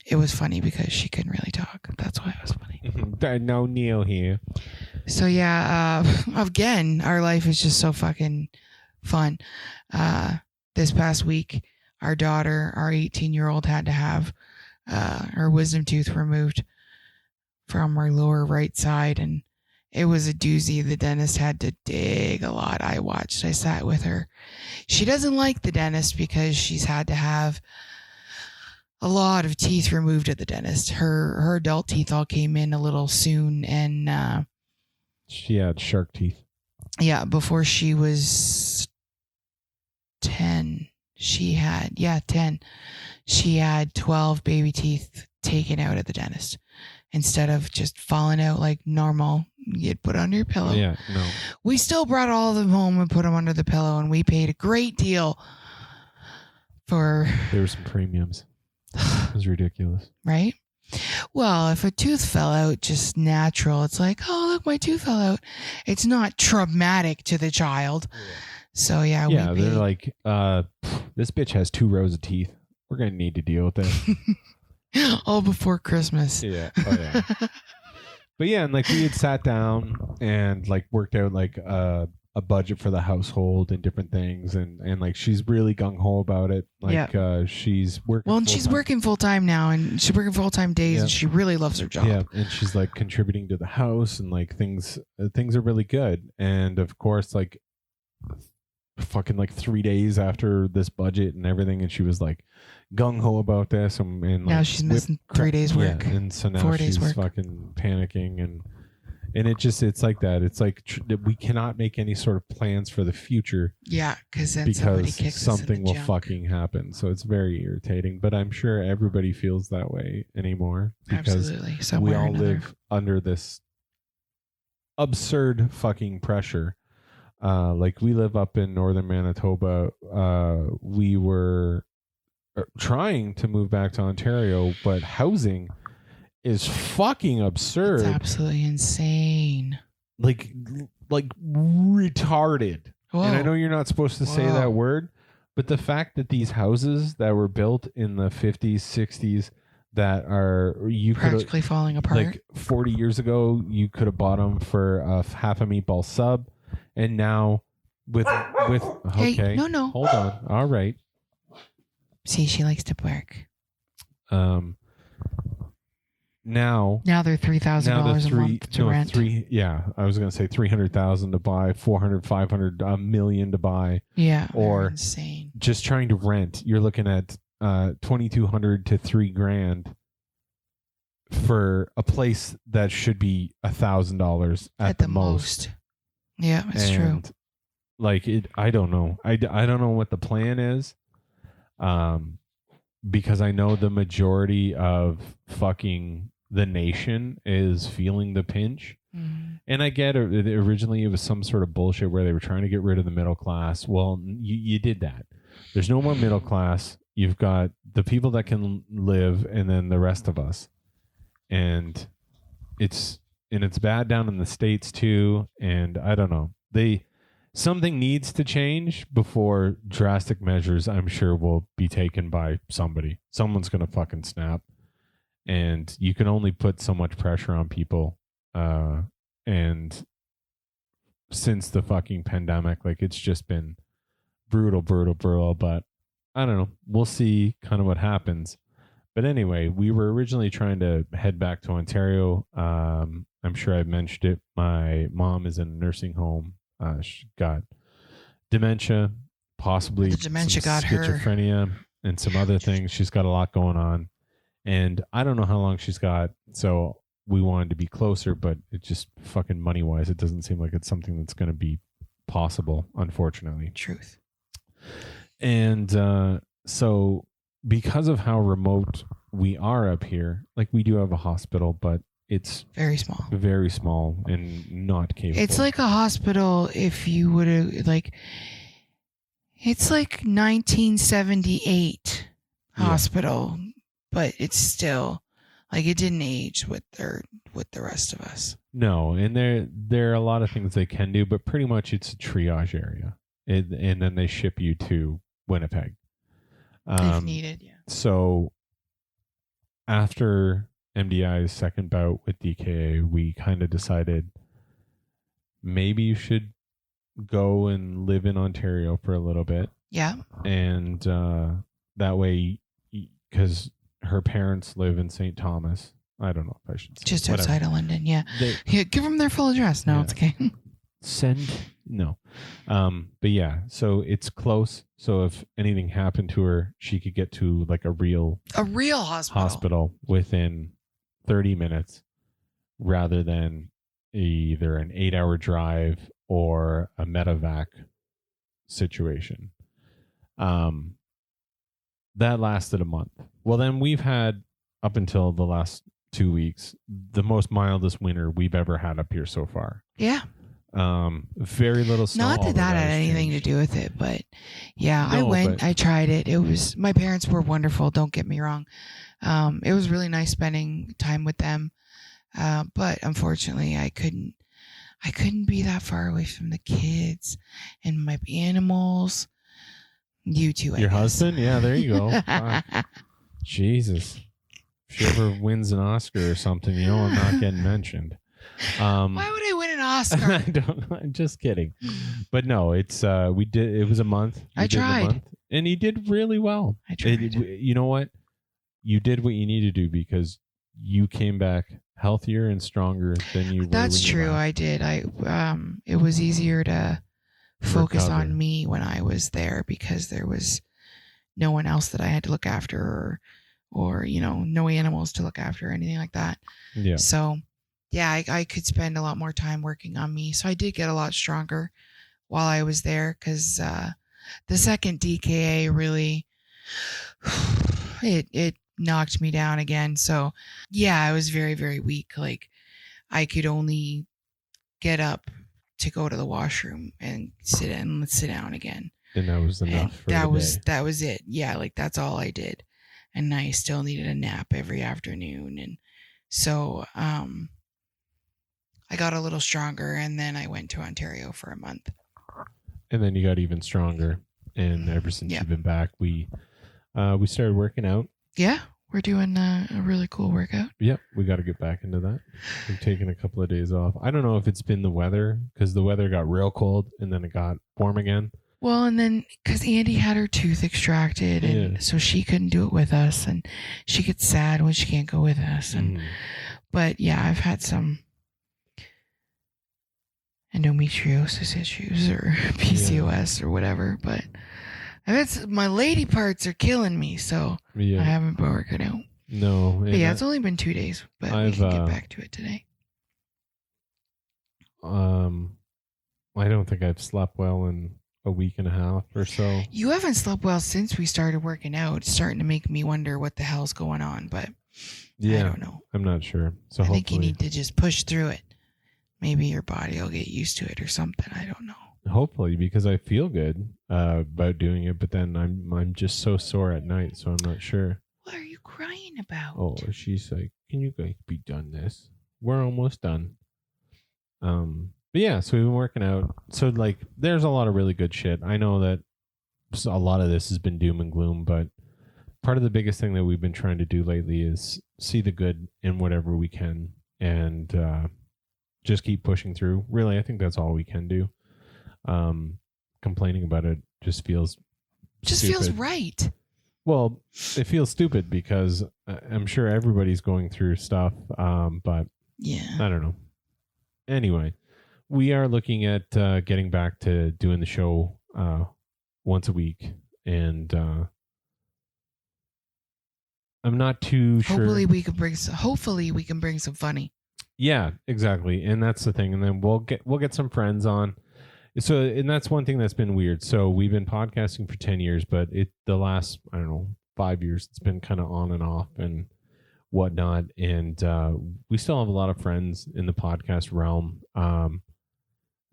B: it was funny because she couldn't really talk. That's why it was funny.
A: There's no Neil here.
B: So yeah, again, our life is just so fucking fun. This past week, our daughter, our 18-year-old, had to have her wisdom tooth removed from her lower right side, and it was a doozy. The dentist had to dig a lot. I sat with her. She doesn't like the dentist because she's had to have a lot of teeth removed at the dentist. Her adult teeth all came in a little soon, and
A: she had shark teeth.
B: Yeah, before she was 10. She had 10. She had 12 baby teeth taken out at the dentist instead of just falling out like normal. You'd put under your pillow.
A: Yeah, no.
B: We still brought all of them home and put them under the pillow, and we paid a great deal for...
A: There were some premiums. It was ridiculous.
B: Right? Well, if a tooth fell out, just natural, it's like, oh, look, my tooth fell out. It's not traumatic to the child. Yeah. So yeah,
A: Yeah,
B: we
A: they're
B: paid.
A: like, this bitch has 2 rows of teeth. We're gonna need to deal with this.
B: All before Christmas.
A: Yeah. Oh yeah. But yeah, and like we had sat down and like worked out like a budget for the household and different things, and like she's really gung ho about it. Like she's working.
B: Well, and she's working full time now, and she's working full time days, and she really loves her job.
A: Yeah, and she's like contributing to the house, and like things are really good. And of course, like fucking like 3 days after this budget and everything, and she was like gung ho about this, and like,
B: now she's missing 3 days work.
A: Yeah, and so now
B: 4 days
A: she's
B: work.
A: fucking panicking, and it's like that. It's like we cannot make any sort of plans for the future.
B: Yeah, because then somebody
A: because
B: kicks
A: something will
B: junk.
A: fucking happen. So it's very irritating. But I'm sure everybody feels that way anymore because
B: Absolutely.
A: we all live under this absurd fucking pressure. Like we live up in northern Manitoba. We were trying to move back to Ontario, but housing is fucking absurd.
B: It's absolutely insane.
A: Like retarded.
B: Whoa.
A: And I know you're not supposed to say that word, but the fact that these houses that were built in the 50s, 60s that are
B: practically falling apart.
A: Like 40 years ago, you could have bought them for half a meatball sub, and now with okay,
B: hey, no,
A: hold on, all right.
B: See, she likes to bark.
A: Now
B: they're $3,000 a month to rent.
A: I was going to say 300,000 to buy, 400, 500, $1 million to buy.
B: Yeah,
A: or
B: insane.
A: Just trying to rent, you're looking at $2,200 to $3,000 for a place that should be $1,000 at the most.
B: Yeah, it's true.
A: Like I don't know. I don't know what the plan is. Because I know the majority of fucking the nation is feeling the pinch.
B: Mm.
A: And I get it. Originally it was some sort of bullshit where they were trying to get rid of the middle class. Well, you did that. There's no more middle class. You've got the people that can live and then the rest of us. And it's bad down in the States too. And I don't know. Something needs to change before drastic measures, I'm sure, will be taken by somebody. Someone's going to fucking snap. And you can only put so much pressure on people. And since the fucking pandemic, like it's just been brutal. But I don't know. We'll see kind of what happens. But anyway, we were originally trying to head back to Ontario. I'm sure I've mentioned it. My mom is in a nursing home. She got dementia, possibly
B: the dementia
A: some
B: got
A: schizophrenia and some other things. She's got a lot going on, and I don't know how long she's got. So we wanted to be closer, but it just fucking money wise, it doesn't seem like it's something that's going to be possible, unfortunately.
B: Truth.
A: And so because of how remote we are up here, like we do have a hospital, but it's
B: very small
A: and not capable.
B: It's like a hospital if you would have it's like 1978 hospital, but it's still like it didn't age with the rest of us.
A: No, and there are a lot of things they can do, but pretty much it's a triage area, and then they ship you to Winnipeg
B: if needed. Yeah.
A: So after MDI's second bout with DKA, we kind of decided maybe you should go and live in Ontario for a little bit.
B: Yeah.
A: And that way, because her parents live in St. Thomas. I don't know if I should say.
B: Just outside of London, yeah. Give them their full address. No, it's okay.
A: No. But yeah, so it's close. So if anything happened to her, she could get to like a real hospital within 30 minutes rather than either an 8-hour drive or a medevac situation. That lasted a month. Well, then we've had up until the last 2 weeks, the most mildest winter we've ever had up here so far.
B: Yeah.
A: Very little snow.
B: Not that that had anything to do with it, but yeah, no, I tried it. It was, my parents were wonderful. Don't get me wrong. It was really nice spending time with them. But unfortunately I couldn't I couldn't be that far away from the kids and my animals. You too, I
A: Your
B: guess.
A: husband? Yeah, there you go. Jesus. If she ever wins an Oscar or something, you know I'm not getting mentioned.
B: Why would I win an Oscar?
A: I don't know. I'm just kidding. But no, it's it was a month.
B: I tried.
A: And you did really well.
B: I tried.
A: You know what? You did what you need to do because you came back healthier and stronger than you were.
B: That's true. I did. It was easier to focus on me when I was there because there was no one else that I had to look after or no animals to look after or anything like that.
A: Yeah.
B: So yeah, I could spend a lot more time working on me. So I did get a lot stronger while I was there because the second DKA really, it knocked me down again. So yeah, I was very, very weak. Like I could only get up to go to the washroom and sit down again.
A: And that was enough.
B: That was it. Yeah, like that's all I did. And I still needed a nap every afternoon. And so I got a little stronger and then I went to Ontario for a month.
A: And then you got even stronger. And ever since you've been back, we started working out.
B: Yeah, we're doing a really cool workout.
A: Yep, we got to get back into that. We've taken a couple of days off. I don't know if it's been the weather because the weather got real cold and then it got warm again.
B: Well, and then because Andy had her tooth extracted and so she couldn't do it with us and she gets sad when she can't go with us. And But yeah, I've had some endometriosis issues or PCOS or whatever, but my lady parts are killing me, so I haven't been working out.
A: No.
B: But yeah, it's only been 2 days, but we can get back to it today.
A: I don't think I've slept well in a week and a half or so.
B: You haven't slept well since we started working out. It's starting to make me wonder what the hell's going on, but I don't know.
A: I'm not sure. So
B: I think you need to just push through it. Maybe your body will get used to it or something. I don't know.
A: Hopefully, because I feel good about doing it, but then I'm just so sore at night, so I'm not sure.
B: What are you crying about?
A: Oh, she's like, "Can you guys be done this? We're almost done." But yeah, so we've been working out. So like, there's a lot of really good shit. I know that a lot of this has been doom and gloom, but part of the biggest thing that we've been trying to do lately is see the good in whatever we can and just keep pushing through. Really, I think that's all we can do. Complaining about it just feels
B: right.
A: Well, it feels stupid because I'm sure everybody's going through stuff, but
B: yeah,
A: I don't know. Anyway, we are looking at getting back to doing the show once a week, and I'm not too sure.
B: Hopefully, we can bring some funny.
A: Yeah, exactly, and that's the thing. And then we'll get some friends on. So, and that's one thing that's been weird. So we've been podcasting for 10 years, but the last, 5 years, it's been kind of on and off and whatnot. And we still have a lot of friends in the podcast realm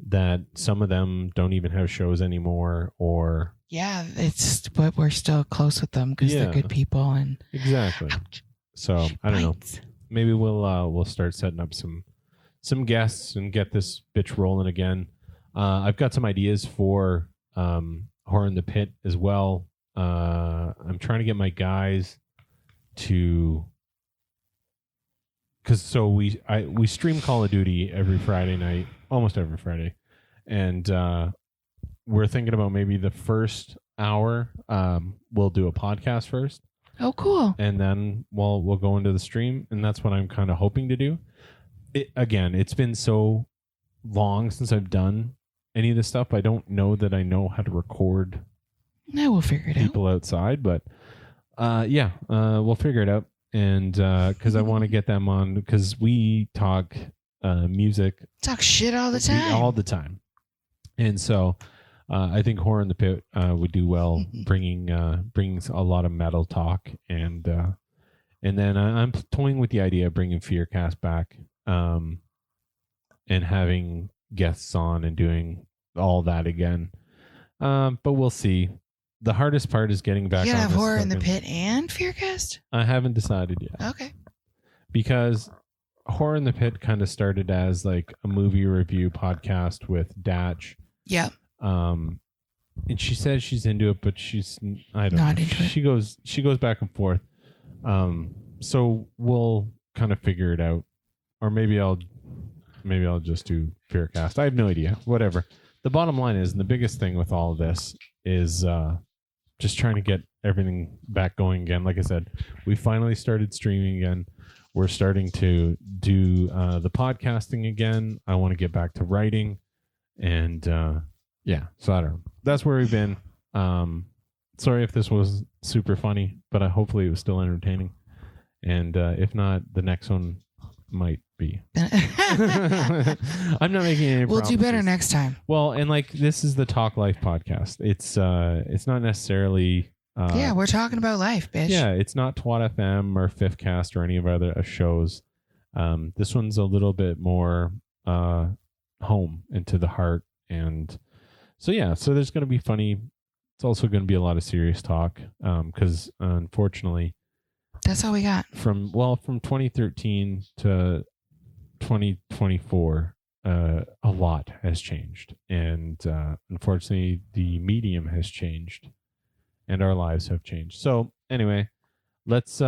A: that some of them don't even have shows anymore or.
B: Yeah, but we're still close with them because they're good people. And
A: exactly.
B: Ouch.
A: So I don't know. Maybe we'll start setting up some guests and get this bitch rolling again. I've got some ideas for Horror in the Pit as well. I'm trying to get my guys to, so we stream Call of Duty every Friday night, almost every Friday, and we're thinking about maybe the first hour we'll do a podcast first.
B: Oh, cool!
A: And then we'll go into the stream, and that's what I'm kind of hoping to do. It's been so long since I've done any of this stuff. I don't know that I know how to record.
B: No, we'll figure it out.
A: People outside, but we'll figure it out. And because I want to get them on, because we talk music,
B: talk shit all the time,
A: and so I think Horror in the Pit would do well bringing a lot of metal talk, and then I'm toying with the idea of bringing Fearcast back, and having guests on and doing all that again. But we'll see. The hardest part is getting back.
B: You have Horror in the Pit and Fearcast?
A: I haven't decided yet.
B: Okay.
A: Because Horror in the Pit kind of started as like a movie review podcast with Datch.
B: Yeah.
A: And she says she's into it, but she's I don't
B: Not
A: know.
B: into it.
A: She goes back and forth. So we'll kind of figure it out, or maybe I'll just do Fearcast. I have no idea. Whatever. The bottom line is, and the biggest thing with all of this is just trying to get everything back going again. Like I said, we finally started streaming again. We're starting to do the podcasting again. I want to get back to writing, and yeah. So I don't know. That's where we've been. Sorry if this was super funny, but hopefully it was still entertaining. And if not, the next one might be. I'm not making any.
B: We'll
A: promises.
B: do better next time.
A: Well, and like this is the Talk Life podcast. It's not necessarily.
B: Yeah, we're talking about life, bitch.
A: Yeah, it's not Twat FM or Fifth Cast or any of our other shows. This one's a little bit more home into the heart, and so yeah. So there's going to be funny. It's also going to be a lot of serious talk because unfortunately,
B: that's all we got.
A: From 2013 to 2024, a lot has changed, and unfortunately, the medium has changed, and our lives have changed. So anyway, let's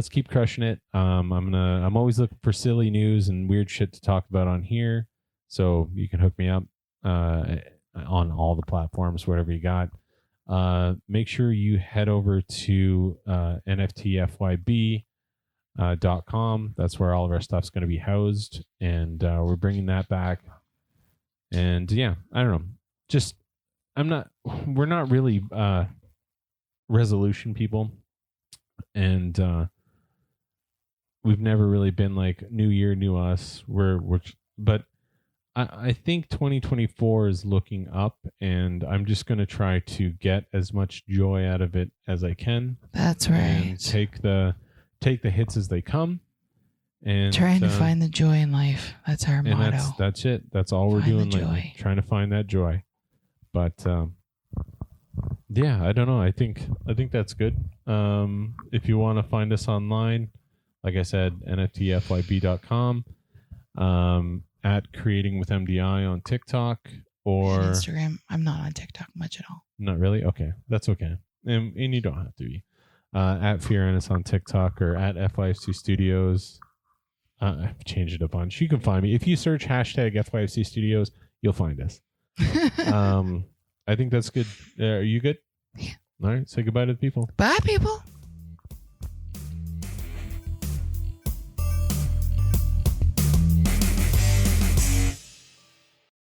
A: keep crushing it. I'm always looking for silly news and weird shit to talk about on here, so you can hook me up on all the platforms, whatever you got. Make sure you head over to NFTFYB.com. That's where all of our stuff's going to be housed, and we're bringing that back. And yeah, I don't know. We're not really resolution people, and we've never really been like new year, new us. But I think 2024 is looking up, and I'm just going to try to get as much joy out of it as I can.
B: That's right.
A: And take the hits as they come, and
B: trying to find the joy in life. That's our motto.
A: That's it. That's all we're doing lately. Trying to find that joy. But yeah, I don't know. I think that's good. If you want to find us online, like I said, NFTFYB.com. At Creating with MDI on TikTok or
B: Instagram. I'm not on TikTok much at all.
A: Not really? Okay. That's okay. And you don't have to be. At Fiorennis on TikTok or at FYFC Studios. I've changed it a bunch. You can find me. If you search hashtag FYFC Studios, you'll find us. I think that's good. Are you good?
B: Yeah.
A: All right. Say goodbye to the people.
B: Bye, people.